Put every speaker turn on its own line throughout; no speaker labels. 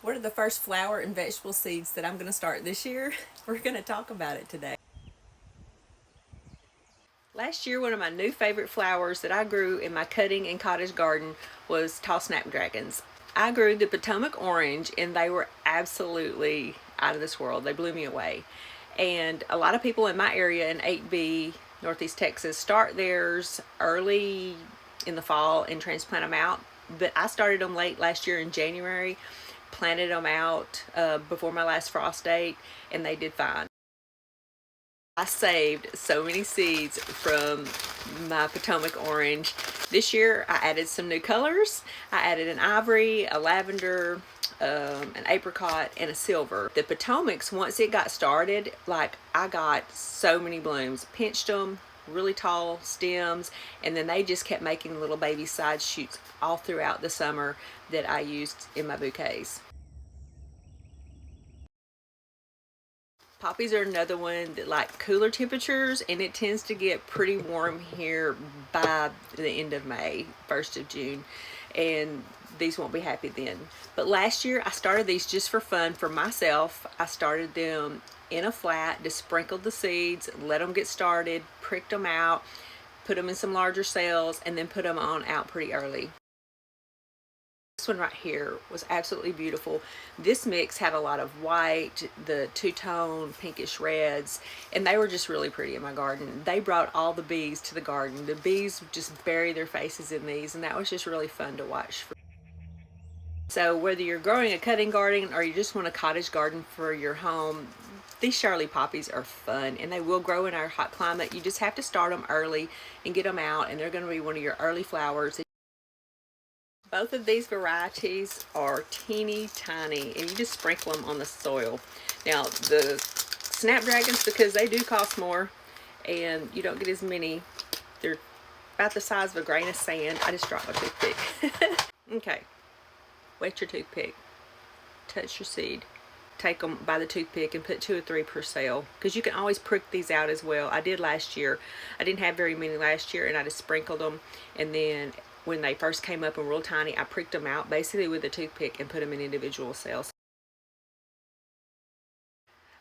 What are the first flower and vegetable seeds that I'm going to start this year? We're going to talk about it today. Last year, one of my new favorite flowers that I grew in my cutting and cottage garden was tall snapdragons. I grew the Potomac orange and they were absolutely out of this world. They blew me away. And a lot of people in my area in 8B, Northeast Texas, start theirs early in the fall and transplant them out. But I started them late last year in January, planted them out before my last frost date, and they did fine. I saved so many seeds from my Potomac orange. This year I added some new colors. I added an ivory, a lavender, an apricot, and a silver. The Potomacs, once it got started, like I got so many blooms. Pinched them, really tall stems, and then they just kept making little baby side shoots all throughout the summer that I used in my bouquets. Poppies are another one that like cooler temperatures, and it tends to get pretty warm here by the end of May, 1st of June, and these won't be happy then. But last year I started these just for fun for myself. I started them in a flat, just sprinkled the seeds, let them get started, pricked them out, put them in some larger cells, and then put them on out pretty early. This one right here was absolutely beautiful. This mix had a lot of white, the two-tone pinkish reds, and they were just really pretty in my garden. They brought all the bees to the garden. The bees would just bury their faces in these, and that was just really fun to watch. So whether you're growing a cutting garden or you just want a cottage garden for your home, these Shirley poppies are fun, and they will grow in our hot climate. You just have to start them early and get them out, and they're going to be one of your early flowers. Both of these varieties are teeny tiny, and you just sprinkle them on the soil. Now the snapdragons, because they do cost more and you don't get as many, they're about the size of a grain of sand. I just dropped my toothpick. Okay, wet your toothpick, touch your seed, take them by the toothpick and put 2 or 3 per cell, because you can always prick these out as well. I did last year. I didn't have very many last year, and I just sprinkled them, and then when they first came up and real tiny, I pricked them out basically with a toothpick and put them in individual cells.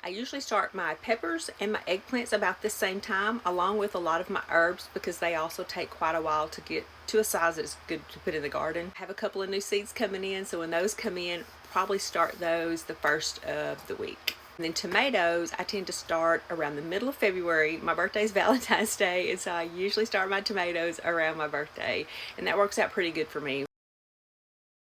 I usually start my peppers and my eggplants about the same time, along with a lot of my herbs, because they also take quite a while to get to a size that's good to put in the garden. I have a couple of new seeds coming in, so when those come in, probably start those the first of the week. And then tomatoes, I tend to start around the middle of February. My birthday is Valentine's Day, and so I usually start my tomatoes around my birthday, and that works out pretty good for me.